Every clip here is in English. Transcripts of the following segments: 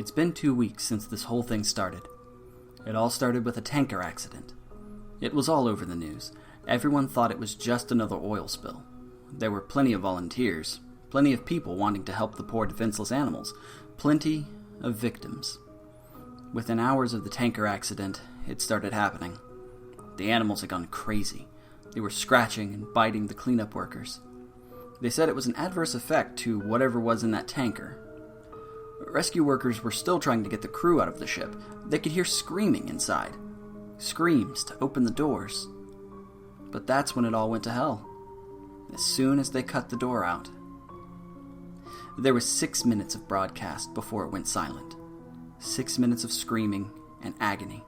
It's been 2 weeks since this whole thing started. It all started with a tanker accident. It was all over the news. Everyone thought it was just another oil spill. There were plenty of volunteers, plenty of people wanting to help the poor defenseless animals, plenty of victims. Within hours of the tanker accident, it started happening. The animals had gone crazy. They were scratching and biting the cleanup workers. They said it was an adverse effect to whatever was in that tanker. Rescue workers were still trying to get the crew out of the ship. They could hear screaming inside. Screams to open the doors. But that's when it all went to hell. As soon as they cut the door out. There was 6 minutes of broadcast before it went silent. 6 minutes of screaming and agony.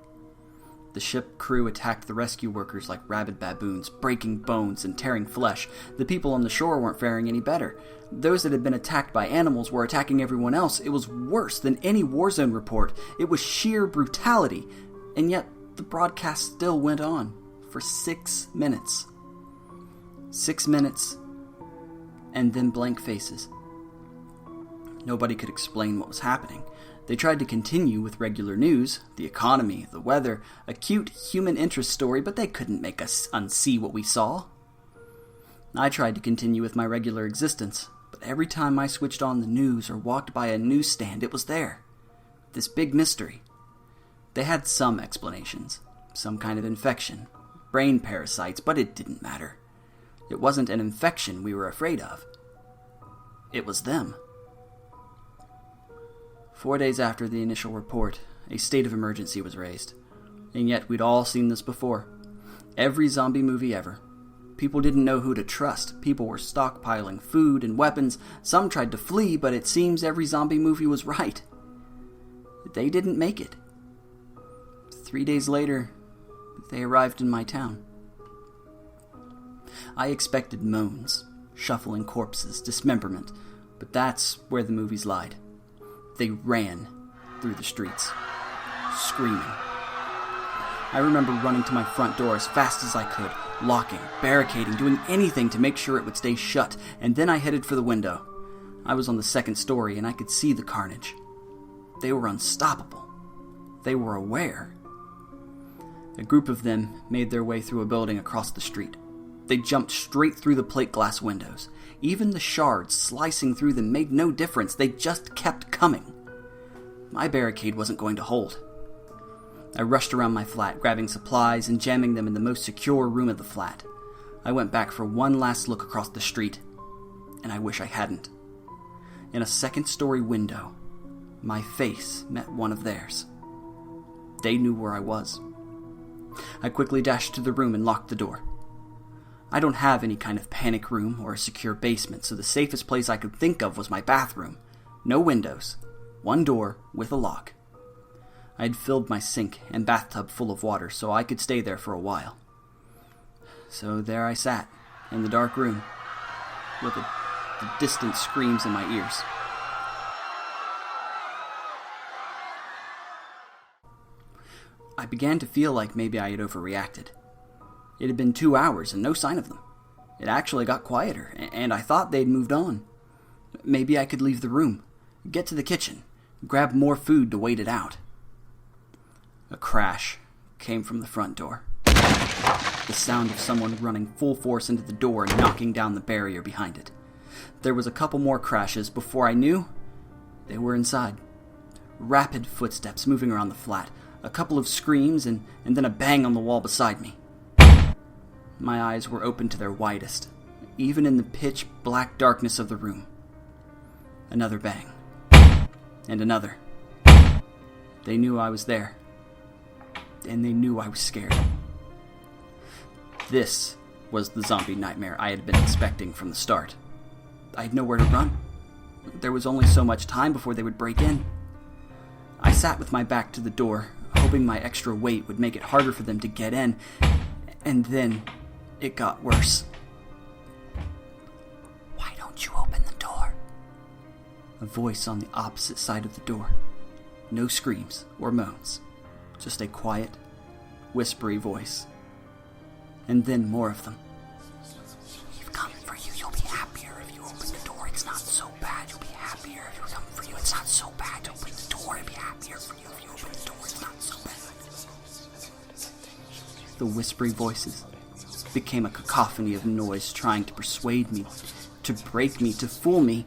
The ship crew attacked the rescue workers like rabid baboons, breaking bones and tearing flesh. The people on the shore weren't faring any better. Those that had been attacked by animals were attacking everyone else. It was worse than any war zone report. It was sheer brutality. And yet, the broadcast still went on for 6 minutes. 6 minutes, and then blank faces. Nobody could explain what was happening. They tried to continue with regular news, the economy, the weather, a cute human interest story, but they couldn't make us unsee what we saw. I tried to continue with my regular existence, but every time I switched on the news or walked by a newsstand, it was there. This big mystery. They had some explanations, some kind of infection, brain parasites, but it didn't matter. It wasn't an infection we were afraid of. It was them. 4 days after the initial report, a state of emergency was raised. And yet we'd all seen this before. Every zombie movie ever. People didn't know who to trust. People were stockpiling food and weapons. Some tried to flee, but it seems every zombie movie was right. They didn't make it. 3 days later, they arrived in my town. I expected moans, shuffling corpses, dismemberment, but that's where the movies lied. They ran through the streets, screaming. I remember running to my front door as fast as I could, locking, barricading, doing anything to make sure it would stay shut, and then I headed for the window. I was on the second story and I could see the carnage. They were unstoppable. They were aware. A group of them made their way through a building across the street. They jumped straight through the plate glass windows. Even the shards slicing through them made no difference. They just kept coming. My barricade wasn't going to hold. I rushed around my flat, grabbing supplies and jamming them in the most secure room of the flat. I went back for one last look across the street, and I wish I hadn't. In a second-story window, my face met one of theirs. They knew where I was. I quickly dashed to the room and locked the door. I don't have any kind of panic room or a secure basement, so the safest place I could think of was my bathroom. No windows, one door with a lock. I had filled my sink and bathtub full of water, so I could stay there for a while. So there I sat, in the dark room, with the distant screams in my ears. I began to feel like maybe I had overreacted. It had been 2 hours and no sign of them. It actually got quieter, and I thought they'd moved on. Maybe I could leave the room, get to the kitchen, grab more food to wait it out. A crash came from the front door. The sound of someone running full force into the door and knocking down the barrier behind it. There was a couple more crashes before I knew they were inside. Rapid footsteps moving around the flat, a couple of screams, and then a bang on the wall beside me. My eyes were open to their widest, even in the pitch-black darkness of the room. Another bang. And another. They knew I was there. And they knew I was scared. This was the zombie nightmare I had been expecting from the start. I had nowhere to run. There was only so much time before they would break in. I sat with my back to the door, hoping my extra weight would make it harder for them to get in, and then it got worse. "Why don't you open the door?" A voice on the opposite side of the door. No screams or moans, just a quiet, whispery voice. And then more of them. "We've come for you. You'll be happier if you open the door. It's not so bad. You'll be happier if you come for you. It's not so bad. Open the door." door, it'd be happier for you if you open the door, it's not so bad. The whispery voices became a cacophony of noise trying to persuade me, to break me, to fool me.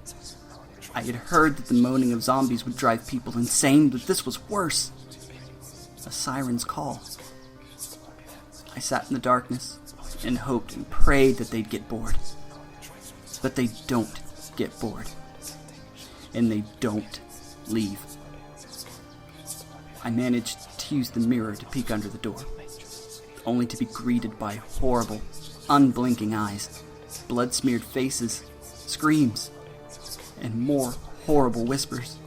I had heard that the moaning of zombies would drive people insane, but this was worse. A siren's call. I sat in the darkness and hoped and prayed that they'd get bored. But they don't get bored. And they don't leave. I managed to use the mirror to peek under the door, only to be greeted by horrible, unblinking eyes, blood-smeared faces, screams, and more horrible whispers.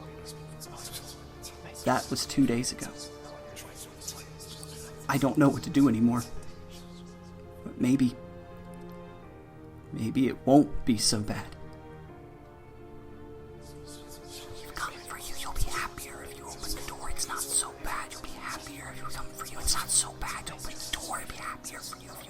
That was 2 days ago. I don't know what to do anymore. But maybe it won't be so bad. We've come for you. You'll be happier if you open the door. It's not so bad. You'll be happier if we come for you. It's not so bad. Open the door. It'll be happier for you if you